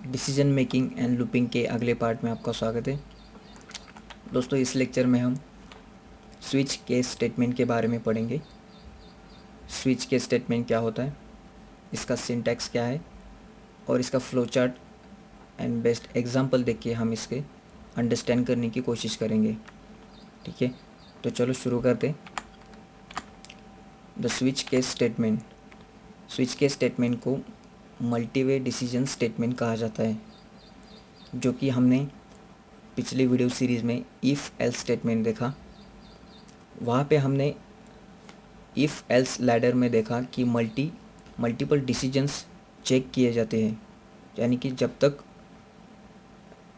Decision making and looping के अगले part में आपका स्वागत है। दोस्तों, इस लेक्चर में हम स्विच केस स्टेटमेंट के बारे में पढ़ेंगे। स्विच केस स्टेटमेंट क्या होता है, इसका सिंटैक्स क्या है और इसका flow chart and best example देख के हम इसके अंडरस्टैंड करने की कोशिश करेंगे। ठीक है, तो चलो शुरू करते। The switch case statement. Switch case statement को मल्टीवे डिसीजन स्टेटमेंट कहा जाता है, जो कि हमने पिछली वीडियो सीरीज़ में इफ़ एल्स स्टेटमेंट देखा। वहाँ पे हमने इफ़ एल्स लैडर में देखा कि मल्टीपल डिसीजंस चेक किए जाते हैं, यानी कि जब तक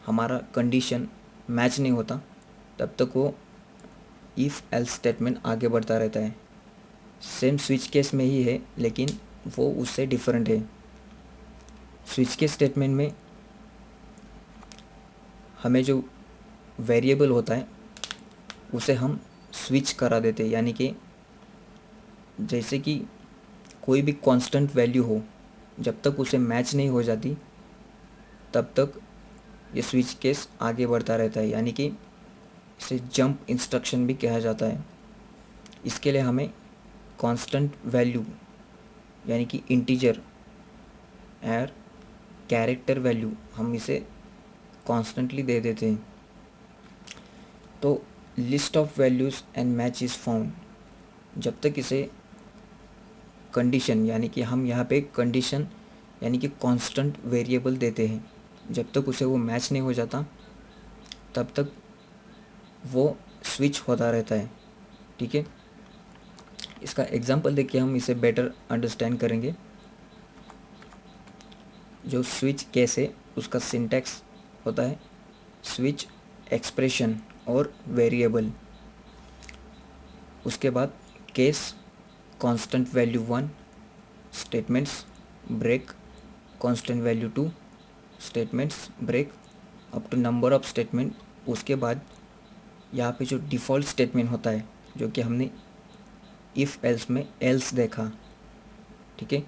हमारा कंडीशन मैच नहीं होता तब तक वो इफ़ एल्स स्टेटमेंट आगे बढ़ता रहता है। सेम स्विच केस में ही है, लेकिन वो उससे डिफरेंट है। स्विच केस स्टेटमेंट में हमें जो वेरिएबल होता है उसे हम स्विच करा देते हैं, यानी कि जैसे कि कोई भी कांस्टेंट वैल्यू हो, जब तक उसे मैच नहीं हो जाती तब तक ये स्विच केस आगे बढ़ता रहता है, यानी कि इसे जंप इंस्ट्रक्शन भी कहा जाता है। इसके लिए हमें कांस्टेंट वैल्यू यानी कि इंटीजर और कैरेक्टर वैल्यू हम इसे कॉन्स्टेंटली दे देते हैं। तो list of values and match is found, जब तक इसे कंडीशन यानी कि हम यहाँ पे कंडीशन यानी कि कांस्टेंट वेरिएबल देते हैं, जब तक उसे वो मैच नहीं हो जाता तब तक वो स्विच होता रहता है। ठीक है, इसका एग्जांपल देख के हम इसे बेटर अंडरस्टैंड करेंगे। जो स्विच केस है उसका सिंटैक्स होता है स्विच एक्सप्रेशन और वेरिएबल। उसके बाद case constant value 1 statements break constant value 2 statements break up to number of statement. उसके बाद यहाँ पे जो डिफ़ॉल्ट स्टेटमेंट होता है, जो कि हमने इफ़ एल्स में एल्स देखा। ठीक है,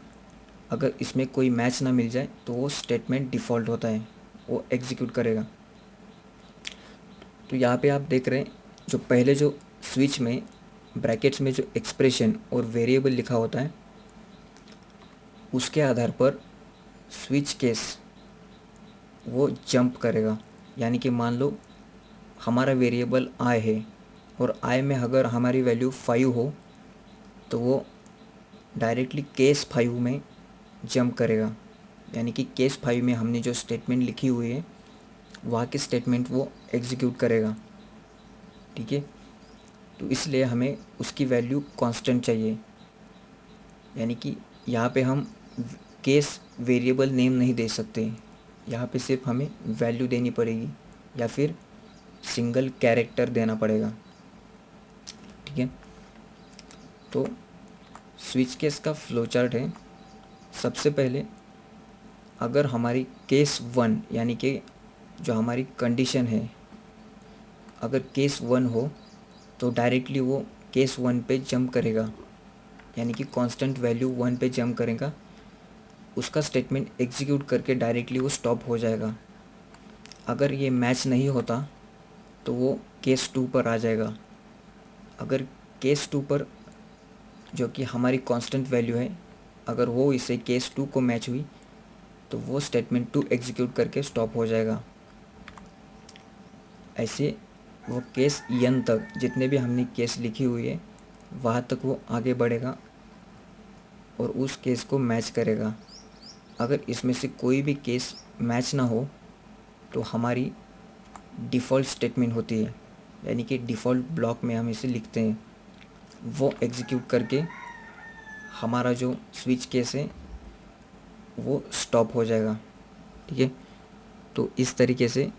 अगर इसमें कोई मैच ना मिल जाए तो वो स्टेटमेंट डिफ़ॉल्ट होता है, वो एग्जीक्यूट करेगा। तो यहाँ पे आप देख रहे हैं जो पहले जो स्विच में ब्रैकेट्स में जो एक्सप्रेशन और वेरिएबल लिखा होता है उसके आधार पर स्विच केस वो जंप करेगा। यानी कि मान लो हमारा वेरिएबल आई है और आई में अगर हमारी वैल्यू 5 हो तो वो डायरेक्टली केस 5 में जंप करेगा, यानी कि केस 5 में हमने जो स्टेटमेंट लिखी हुई है वहाँ की स्टेटमेंट वो एग्जीक्यूट करेगा। ठीक है, तो इसलिए हमें उसकी वैल्यू कांस्टेंट चाहिए, यानी कि यहाँ पे हम केस वेरिएबल नेम नहीं दे सकते, यहाँ पे सिर्फ हमें वैल्यू देनी पड़ेगी या फिर सिंगल कैरेक्टर देना पड़ेगा। ठीक है, तो स्विच केस का फ्लो चार्ट है। सबसे पहले अगर हमारी केस 1 यानी कि जो हमारी कंडीशन है, अगर केस 1 हो तो डायरेक्टली वो केस 1 पे जंप करेगा, यानी कि कांस्टेंट वैल्यू 1 पे जंप करेगा। उसका स्टेटमेंट एग्जीक्यूट करके डायरेक्टली वो स्टॉप हो जाएगा। अगर ये मैच नहीं होता तो वो केस 2 पर आ जाएगा। अगर केस 2 पर जो कि हमारी कांस्टेंट वैल्यू है, अगर वो इसे केस 2 को मैच हुई तो वो स्टेटमेंट 2 एग्जीक्यूट करके स्टॉप हो जाएगा। ऐसे वो केस n तक जितने भी हमने केस लिखी हुई है वहाँ तक वो आगे बढ़ेगा और उस केस को मैच करेगा। अगर इसमें से कोई भी केस मैच ना हो तो हमारी डिफ़ॉल्ट स्टेटमेंट होती है, यानी कि डिफ़ॉल्ट ब्लॉक में हम इसे लिखते हैं, वो एग्जीक्यूट करके हमारा जो स्विच केस है वो स्टॉप हो जाएगा। ठीक है, तो इस तरीके से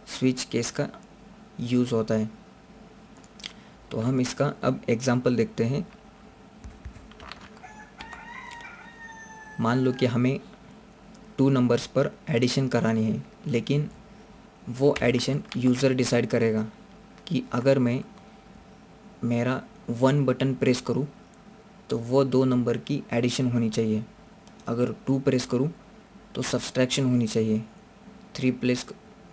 स्विच केस का यूज़ होता है। तो हम इसका अब एग्ज़ाम्पल देखते हैं। मान लो कि हमें 2 नंबर्स पर एडिशन करानी है, लेकिन वो एडिशन यूज़र डिसाइड करेगा कि अगर मैं मेरा 1 बटन प्रेस करूँ तो वो 2 नंबर की एडिशन होनी चाहिए, अगर 2 प्रेस करूँ तो सब्सट्रैक्शन होनी चाहिए। 3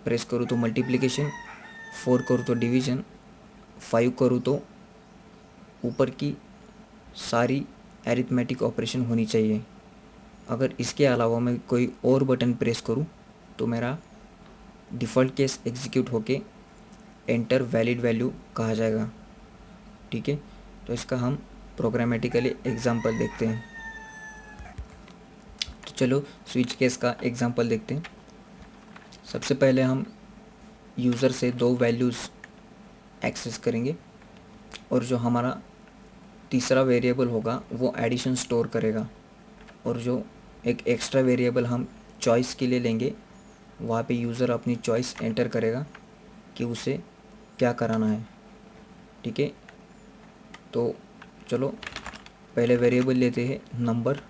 प्रेस करूँ तो मल्टीप्लिकेशन, 4 करूँ तो डिवीज़न, 5 करूँ तो ऊपर की सारी एरिथमेटिक ऑपरेशन होनी चाहिए। अगर इसके अलावा मैं कोई और बटन प्रेस करूँ तो मेरा डिफ़ॉल्ट केस एग्जीक्यूट होके एंटर वैलिड वैल्यू कहा जाएगा। ठीक है, तो इसका हम प्रोग्रामेटिकली एग्जांपल देखते हैं। तो चलो स्विच केस का एग्जांपल देखते हैं। सबसे पहले हम यूज़र से 2 वैल्यूज़ एक्सेस करेंगे और जो हमारा तीसरा वेरिएबल होगा वो एडिशन स्टोर करेगा, और जो एक एक्स्ट्रा वेरिएबल हम चॉइस के लिए लेंगे वहाँ पे यूज़र अपनी चॉइस एंटर करेगा कि उसे क्या कराना है। ठीक है, तो चलो पहले वेरिएबल लेते हैं नंबर,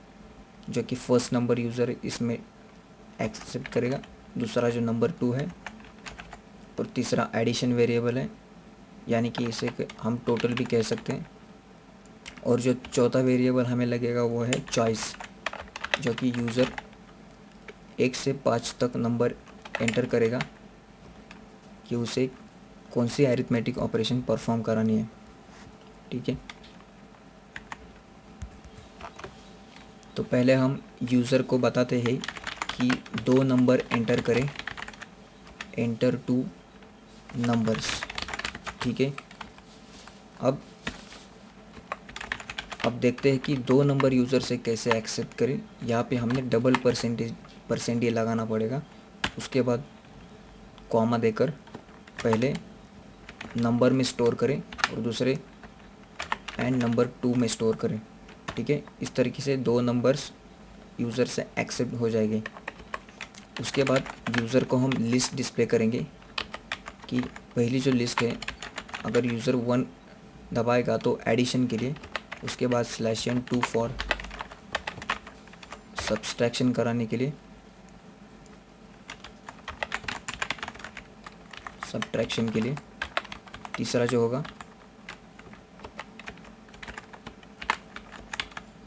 जो कि फर्स्ट नंबर यूज़र इसमें एक्सेप्ट करेगा, दूसरा जो नंबर 2 है, और तीसरा एडिशन वेरिएबल है, यानी कि इसे हम टोटल भी कह सकते हैं। और जो चौथा वेरिएबल हमें लगेगा वो है चॉइस, जो कि यूज़र 1 से 5 तक नंबर एंटर करेगा कि उसे कौन सी अरिथमेटिक ऑपरेशन परफॉर्म करानी है। ठीक है, तो पहले हम यूज़र को बताते हैं कि 2 नंबर एंटर करें, एंटर 2 नंबर्स। ठीक है, अब देखते हैं कि 2 नंबर यूज़र से कैसे एक्सेप्ट करें। यहाँ पे हमने डबल परसेंट ये लगाना पड़ेगा। उसके बाद कॉमा देकर पहले नंबर में स्टोर करें और दूसरे एंड नंबर 2 में स्टोर करें। ठीक है, इस तरीके से 2 नंबर्स यूज़र से एक्सेप्ट हो जाएंगे। उसके बाद यूज़र को हम लिस्ट डिस्प्ले करेंगे कि पहली जो लिस्ट है, अगर यूज़र 1 दबाएगा तो एडिशन के लिए, उसके बाद /n2 फॉर सब्सट्रैक्शन कराने के लिए, सब्ट्रैक्शन के लिए, तीसरा जो होगा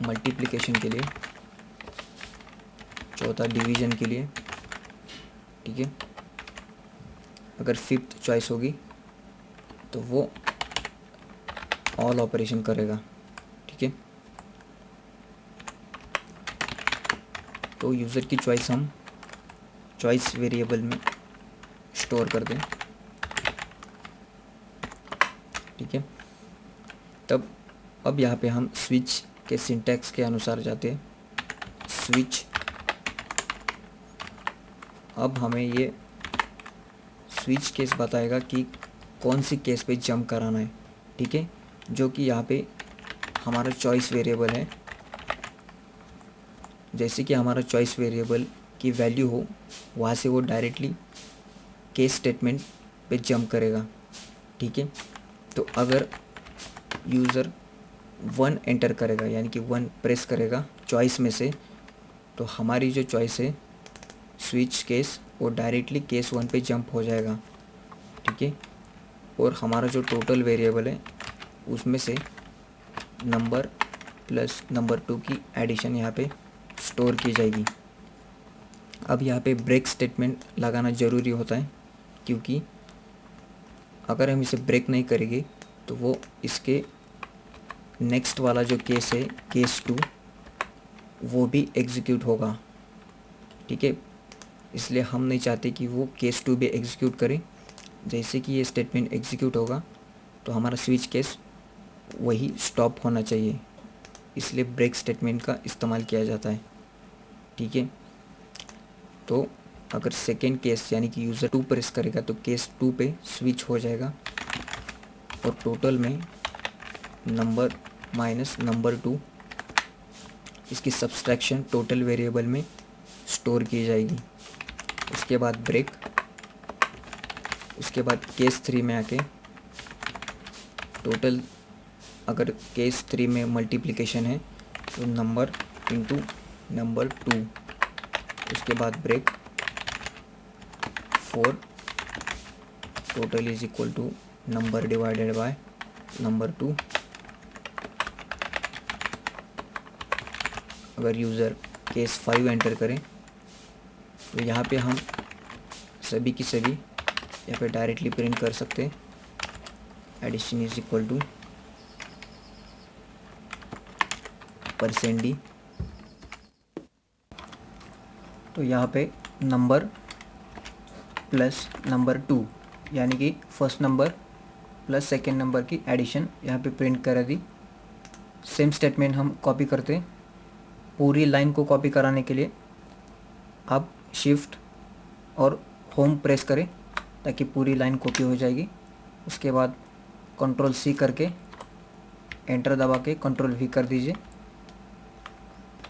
मल्टीप्लिकेशन के लिए, चौथा डिवीज़न के लिए। ठीक है, अगर 5th चॉइस होगी तो वो ऑल ऑपरेशन करेगा। ठीक है, तो यूज़र की चॉइस हम चॉइस वेरिएबल में स्टोर कर दें। ठीक है, तब अब यहाँ पे हम स्विच के सिंटैक्स के अनुसार जाते हैं। स्विच, अब हमें ये स्विच केस बताएगा कि कौन सी केस पे जंप कराना है। ठीक है, जो कि यहाँ पे हमारा चॉइस वेरिएबल है। जैसे कि हमारा चॉइस वेरिएबल की वैल्यू हो, वहाँ से वो डायरेक्टली केस स्टेटमेंट पे जंप करेगा। ठीक है, तो अगर यूज़र 1 एंटर करेगा, यानी कि 1 प्रेस करेगा चॉइस में से, तो हमारी जो चॉइस है स्विच केस, वो डायरेक्टली केस 1 पे जंप हो जाएगा। ठीक है, और हमारा जो टोटल वेरिएबल है उसमें से नंबर प्लस नंबर 2 की एडिशन यहाँ पे स्टोर की जाएगी। अब यहाँ पे ब्रेक स्टेटमेंट लगाना ज़रूरी होता है, क्योंकि अगर हम इसे ब्रेक नहीं करेंगे तो वो इसके नेक्स्ट वाला जो केस है केस 2, वो भी एग्जीक्यूट होगा। ठीक है, इसलिए हम नहीं चाहते कि वो केस 2 भी एग्जीक्यूट करे। जैसे कि ये स्टेटमेंट एग्जीक्यूट होगा तो हमारा स्विच केस वही स्टॉप होना चाहिए, इसलिए ब्रेक स्टेटमेंट का इस्तेमाल किया जाता है। ठीक है, तो अगर सेकेंड केस यानी कि यूज़र 2 प्रेस करेगा तो केस 2 पे स्विच हो जाएगा, और टोटल में नंबर माइनस नंबर 2, इसकी सब्सट्रैक्शन टोटल वेरिएबल में स्टोर की जाएगी। उसके बाद ब्रेक, उसके बाद केस 3 में आके टोटल, अगर केस 3 में मल्टीप्लिकेशन है तो नंबर इंटू नंबर 2, उसके बाद break 4 total is equal to number divided by number 2। अगर यूज़र केस 5 एंटर करें तो यहाँ पे हम सभी की सभी यहाँ पे डायरेक्टली प्रिंट कर सकते हैं। Addition is equal to %d। तो यहाँ पे नंबर प्लस नंबर 2 यानी कि first number plus second number की एडिशन यहाँ पे प्रिंट करा दी। सेम स्टेटमेंट हम कॉपी करते हैं। पूरी लाइन को कॉपी कराने के लिए आप शिफ्ट और होम प्रेस करें ताकि पूरी लाइन कॉपी हो जाएगी। उसके बाद कंट्रोल C करके एंटर दबा के कंट्रोल V कर दीजिए,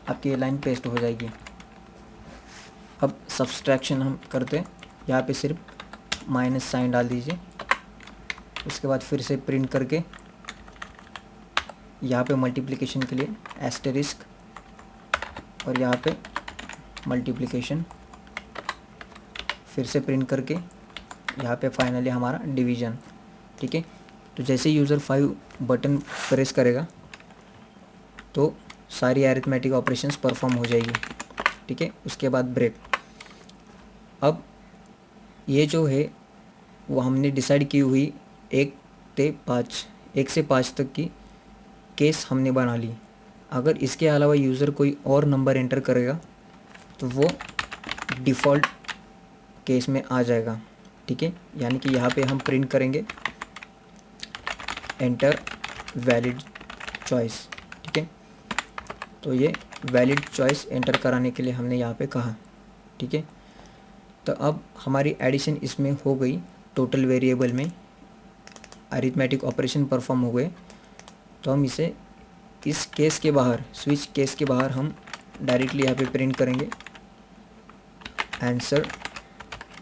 आपकी ये लाइन पेस्ट हो जाएगी। अब सब्सट्रैक्शन हम करते हैं। यहाँ पे सिर्फ माइनस साइन डाल दीजिए। उसके बाद फिर से प्रिंट करके यहाँ पे मल्टीप्लिकेशन के लिए एस्टेरिस्क और यहाँ पे मल्टीप्लिकेशन फिर से प्रिंट करके यहाँ पे फाइनली हमारा डिवीज़न। ठीक है, तो जैसे यूज़र 5 बटन प्रेस करेगा तो सारी अरिथमेटिक ऑपरेशंस परफॉर्म हो जाएगी। ठीक है, उसके बाद ब्रेक। अब ये जो है वो हमने डिसाइड की हुई 1 से 5 तक की केस हमने बना ली। अगर इसके अलावा यूज़र कोई और नंबर एंटर करेगा तो वो डिफ़ॉल्ट केस में आ जाएगा। ठीक है, यानी कि यहाँ पे हम प्रिंट करेंगे एंटर वैलिड चॉइस। ठीक है, तो ये वैलिड चॉइस एंटर कराने के लिए हमने यहाँ पे कहा। ठीक है, तो अब हमारी एडिशन इसमें हो गई। टोटल वेरिएबल में अरिथमेटिक ऑपरेशन परफॉर्म हो गए। तो हम इसे इस केस के बाहर, स्विच केस के बाहर हम डायरेक्टली यहाँ पे प्रिंट करेंगे answer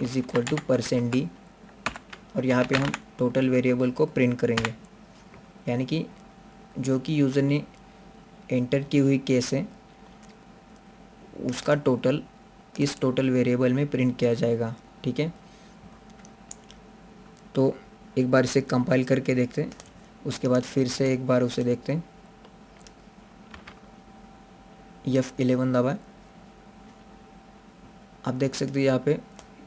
is equal to %d और यहाँ पे हम टोटल वेरिएबल को प्रिंट करेंगे, यानी कि जो कि यूज़र ने एंटर की हुई केस है उसका टोटल इस टोटल वेरिएबल में प्रिंट किया जाएगा। ठीक है, तो एक बार इसे कंपाइल करके देखते हैं, उसके बाद फिर से एक बार उसे देखते हैं। F11 दबाएं। आप देख सकते हैं यहाँ पे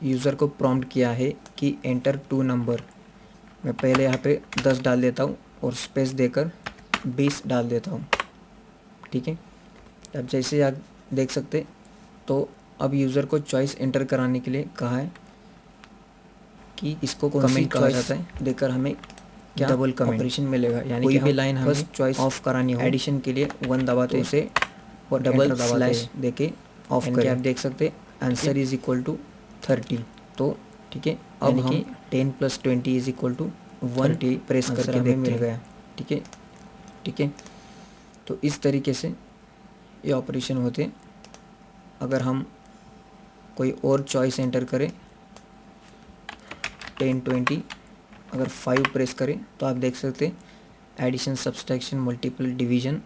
यूज़र को प्रॉम्प्ट किया है कि एंटर 2 नंबर। मैं पहले यहाँ पे 10 डाल देता हूँ और स्पेस देकर 20 डाल देता हूँ। ठीक है, अब जैसे आप देख सकते तो अब यूज़र को चॉइस एंटर कराने के लिए कहा है कि इसको कमेंट कहा जाता है, देकर हमें क्या डबल कमेंट ऑपरेशन मिलेगा, यानी कि भी लाइन हमें चॉइस ऑफ करानी हो एडिशन के लिए 1 दबाते तो उसे और डबल स्लैश देके ऑफ करें। आप देख सकते आंसर इज इक्वल टू 30। तो ठीक है, अब हम 10 + 20 इज इक्वल टू 1 प्रेस करके हमें मिल गया। ठीक है, ठीक है, तो इस तरीके से ये ऑपरेशन होते हैं। अगर हम कोई और चॉइस एंटर करें 10 20, अगर 5 प्रेस करें तो आप देख सकते हैं एडिशन, सब्सट्रैक्शन, मल्टीपल, डिवीज़न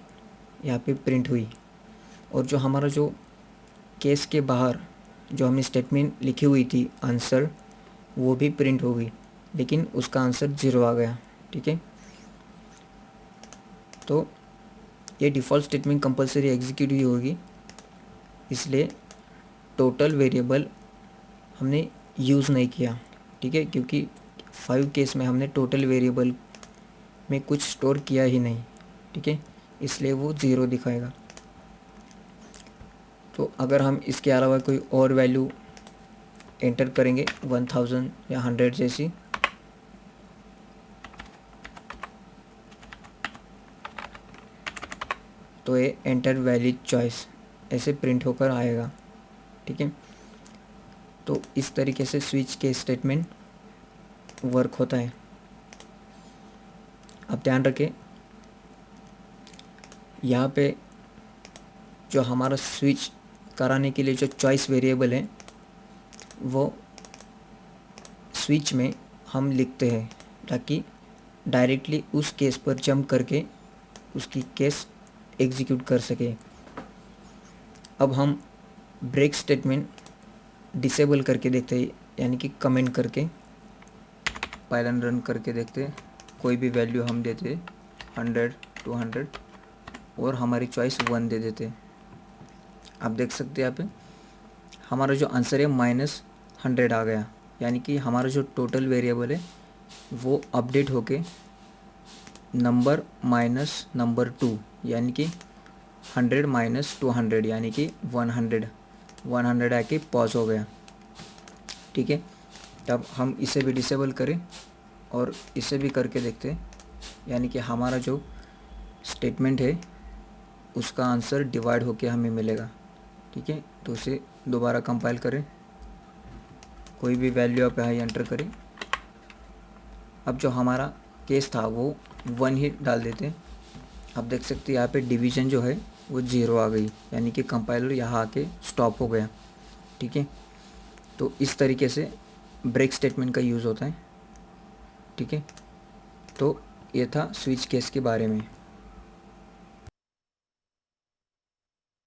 यहाँ पे प्रिंट हुई। और जो हमारा जो केस के बाहर जो हमने स्टेटमेंट लिखी हुई थी आंसर, वो भी प्रिंट हो गई, लेकिन उसका आंसर 0 आ गया। ठीक है, तो ये डिफ़ॉल्ट स्टेटमेंट कंपलसरी एग्जीक्यूट ही होगी, इसलिए टोटल वेरिएबल हमने यूज़ नहीं किया। ठीक है, क्योंकि 5 केस में हमने टोटल वेरिएबल में कुछ स्टोर किया ही नहीं। ठीक है, इसलिए वो 0 दिखाएगा। तो अगर हम इसके अलावा कोई और वैल्यू एंटर करेंगे 1000 या 100 जैसी, तो ये एंटर वैलिड चॉइस ऐसे प्रिंट होकर आएगा। ठीक है, तो इस तरीके से स्विच के स्टेटमेंट वर्क होता है। अब ध्यान रखें, यहाँ पे जो हमारा स्विच कराने के लिए जो चॉइस वेरिएबल है वो स्विच में हम लिखते हैं ताकि डायरेक्टली उस केस पर जंप करके उसकी केस एग्जीक्यूट कर सके। अब हम ब्रेक स्टेटमेंट डिसेबल करके देखते हैं, यानी कि कमेंट करके पाइथन रन करके देखते हैं। कोई भी वैल्यू हम देते 100 200 और हमारी चॉइस 1 दे देते। आप देख सकते हैं यहाँ पे हमारा जो आंसर है -100 आ गया, यानी कि हमारा जो टोटल वेरिएबल है वो अपडेट होके नंबर माइनस नंबर 2 यानी कि 100 माइनस 200 यानी कि 100 आके पॉज हो गया। ठीक है, तब हम इसे भी डिसेबल करें और इसे भी करके देखते हैं, यानी कि हमारा जो स्टेटमेंट है उसका आंसर डिवाइड होके हमें मिलेगा। ठीक है, तो उसे दोबारा कंपाइल करें, कोई भी वैल्यू आप यहाँ एंटर करें। अब जो हमारा केस था वो 1 ही डाल देते हैं। आप देख सकते हैं यहाँ पे डिवीज़न जो है वो 0 आ गई, यानी कि कंपाइलर यहाँ आके स्टॉप हो गया। ठीक है, तो इस तरीके से ब्रेक स्टेटमेंट का यूज़ होता है। ठीक है, तो ये था स्विच केस के बारे में।